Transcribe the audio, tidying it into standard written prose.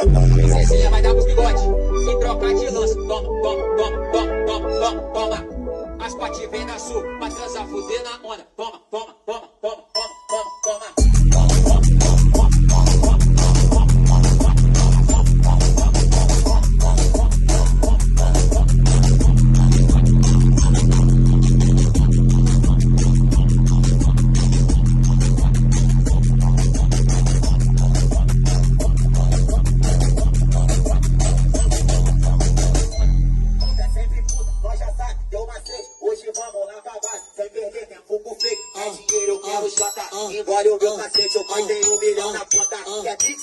Princesinha vai dar pro bigode, em troca de lança. Toma, toma, toma, toma, toma, toma, toma. As pote vem na sul, pra transar, fuder na onda. Toma, toma, toma, toma, toma, toma, toma. Engole o meu cacete, eu tenho 1 milhão na conta. Que é Dix,